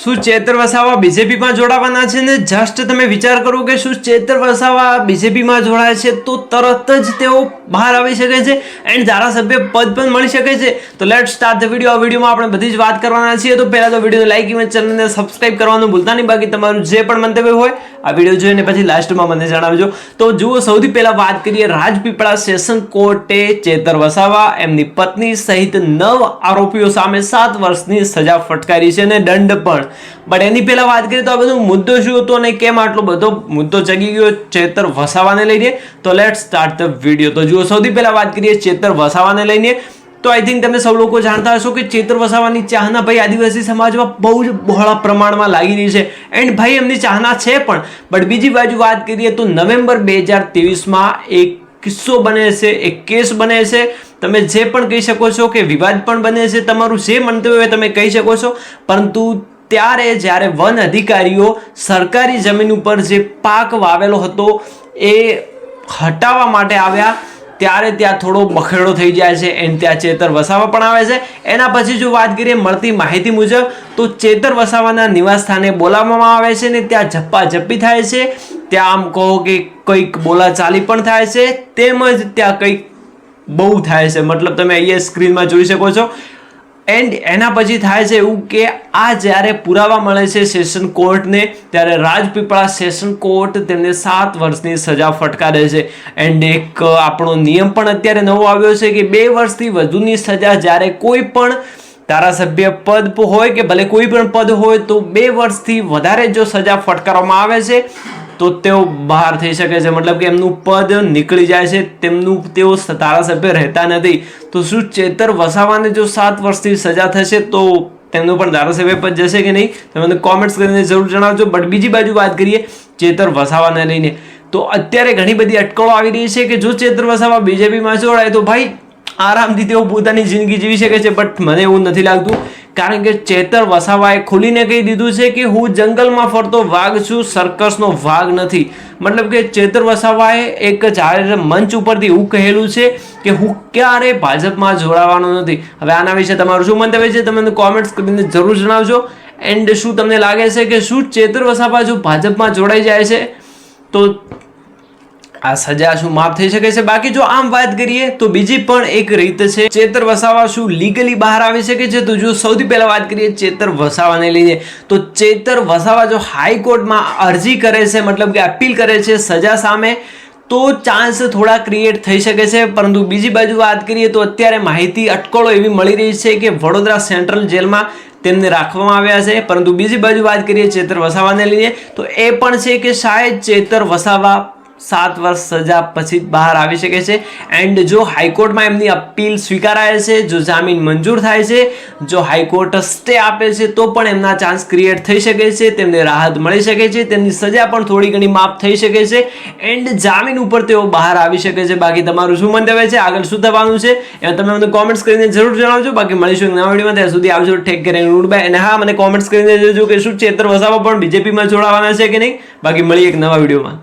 શું ચેતર વસાવા બીજેપીમાં જોડાવાના છે ને જસ્ટ તમે વિચાર કરો કે શું ચેતર વસાવા બીજેપીમાં જોડાય છે તો તરત જ તેઓ બહાર આવી શકે છે એન્ડ ધારાસભ્ય પદ પણ મળી શકે છે. તો લેટ સ્ટાર્ટ ધ વિડીયો. આ વિડીયોમાં આપણે બધી જ વાત કરવાના છીએ. તો પહેલા તો વિડીયોને લાઈક અને ચેનલને સબસ્ક્રાઇબ કરવાનું ભૂલતા નહીં. બાકી તમારું જે પણ મંતવ્ય હોય આ વિડીયો જોઈને પછી લાસ્ટમાં મને જણાવજો. તો જુઓ, સૌથી પહેલા વાત કરીએ રાજપીપળા સેશન કોર્ટે ચેતર વસાવા એમની પત્ની સહિત 9 આરોપીઓ સામે 7 વર્ષની સજા ફટકારી છે અને દંડ પણ. બટ એની પહેલા વાત કરીએ તો આ બધો મુદ્દો શું હતો અને કેમ આટલો બધો મુદ્દો ચગી ગયો ચેતર વસાવાને લઈને. તો લેટ સ્ટાર્ટ ધ વિડીયો. તો જુઓ, સૌથી પહેલા વાત કરીએ ચેતર વસાવાને લઈને. તો આઈ થિંક તમે સૌ લોકો જાણતા હશો કે ચેતર વસાવાની ચાહના ભાઈ આદિવાસી સમાજમાં બહુ જ બહોળા પ્રમાણમાં લાગી રહી છે એન્ડ ભાઈ એમની ચાહના છે પણ. બટ બીજી બાજુ વાત કરીએ તો નવેમ્બર 2023માં એક કિસ્સો બને છે, એક કેસ બને છે. તમે જે પણ કહી શકો છો કે વિવાદ પણ બને છે, તમારું જે મંતવ્ય હોય તમે કહી શકો છો. પરંતુ ત્યારે જ્યારે વન અધિકારીઓ સરકારી જમીન ઉપર જે પાક વાવેલો હતો એ હટાવવા માટે આવ્યા ત્યારે ત્યાં થોડો બખેડો થઈ જાય છે એન્ડ ત્યાં ચેતર વસાવા પણ આવે છે. એના પછી જો વાત કરીએ મળતી માહિતી મુજબ તો ચેતર વસાવાના નિવાસ સ્થાને બોલાવવામાં આવે છે ને ત્યાં ઝપ્પાઝપ્પી થાય છે. ત્યાં આમ કહો કે કંઈક બોલાચાલી પણ થાય છે તેમજ ત્યાં કંઈક બહુ થાય છે. મતલબ તમે અહીંયા સ્ક્રીનમાં જોઈ શકો છો. એન્ડ એના પછી થાય છે એવું કે આ જ્યારે પુરાવા મળે છે સેશન કોર્ટને ત્યારે રાજપીપળા સેશન કોર્ટ તેમને 7 વર્ષની સજા ફટકારે છે. એન્ડ એક આપણો નિયમ પણ અત્યારે નવો આવ્યો છે કે 2 વર્ષથી વધુની સજા જ્યારે કોઈ પણ ધારાસભ્ય પદ હોય કે ભલે કોઈ પણ પદ હોય તો 2 વર્ષથી વધારે જો સજા ફટકારવામાં આવે છે તો તેઓ બહાર થઈ શકે છે. મતલબ કે એમનું પદ નીકળી જાય છે, તેઓ ધારાસભ્ય રહેતા નથી. તો શું ચેતર વસાવાને જો 7 વર્ષની સજા થશે તો તેમનું પણ ધારાસભ્ય પદ જશે કે નહીં? તમે મને કોમેન્ટ્સ કરીને જરૂર જણાવજો. બટ બીજી બાજુ વાત કરીએ ચેતર વસાવાને લઈને તો અત્યારે ઘણી બધી અટકળો આવી રહી છે કે જો ચેતર વસાવા બીજેપીમાં જોડાય તો ભાઈ આરામથી તેઓ પોતાની જિંદગી જીવી શકે છે. બટ મને એવું નથી લાગતું, કારણ કે ચેતર વસાવાએ ખુલીને કહી દીધું છે કે હું જંગલમાં ફરતો વાઘ છું, સર્કસનો વાઘ નથી. મતલબ કે ચેતર વસાવાએ એક જાહેર મંચ ઉપરથી એવું કહેલું છે કે હું ક્યારે ભાજપમાં જોડાવાનો નથી. હવે આના વિશે તમારું શું મંતવ્ય છે તમે કોમેન્ટ્સ કરીને જરૂર જણાવજો. એન્ડ શું તમને લાગે છે કે શું ચેતર વસાવા જો ભાજપમાં જોડાઈ જાય છે તો આ સજા શું માફ થઈ શકે છે? બાકી જો આમ વાત કરીએ તો બીજી પણ એક રીત છે. ચેતર વસાવા શું લીગલી બહાર આવી શકે છે? તો જો સૌથી પહેલા વાત કરીએ ચેતર વસાવાને લઈને તો ચેતર વસાવા જો હાઈકોર્ટમાં અરજી કરે છે, મતલબ કે અપીલ કરે છે સજા સામે, તો ચાન્સ થોડા ક્રિએટ થઈ શકે છે. પરંતુ બીજી બાજુ વાત કરીએ તો અત્યારે માહિતી અટકળો એવી મળી રહી છે કે વડોદરા સેન્ટ્રલ જેલમાં તેમને રાખવામાં આવ્યા છે. પરંતુ બીજી બાજુ વાત કરીએ ચેતર વસાવાને લઈને તો એ પણ છે કે શાયદ ચેતર વસાવા 7 વર્ષ સજા પછી બહાર આવી શકે છે. એન્ડ જો હાઈકોર્ટમાં એમની અપીલ સ્વીકારાય છે, જો જામીન મંજૂર થાય છે, જો હાઈકોર્ટ સ્ટે આપે છે તો પણ એમના ચાન્સ ક્રિએટ થઈ શકે છે, તેમને રાહત મળી શકે છે, તેમની સજા પણ થોડી ઘણી માફ થઈ શકે છે એન્ડ જામીન ઉપર તેઓ બહાર આવી શકે છે. બાકી તમારું શું મંતવ્ય છે, આગળ શું થવાનું છે એ તમે મને કોમેન્ટ્સ કરીને જરૂર જણાવજો. બાકી મળીશું એક નવા વિડીયોમાં, ત્યાં સુધી આવજો, take care and good bye. અને હા, મને કોમેન્ટ્સ કરીને જજો કે શું ચેતર વસાવા પણ બીજેપીમાં જોડાવાના છે કે નહીં. બાકી મળીએ એક નવા વિડીયોમાં.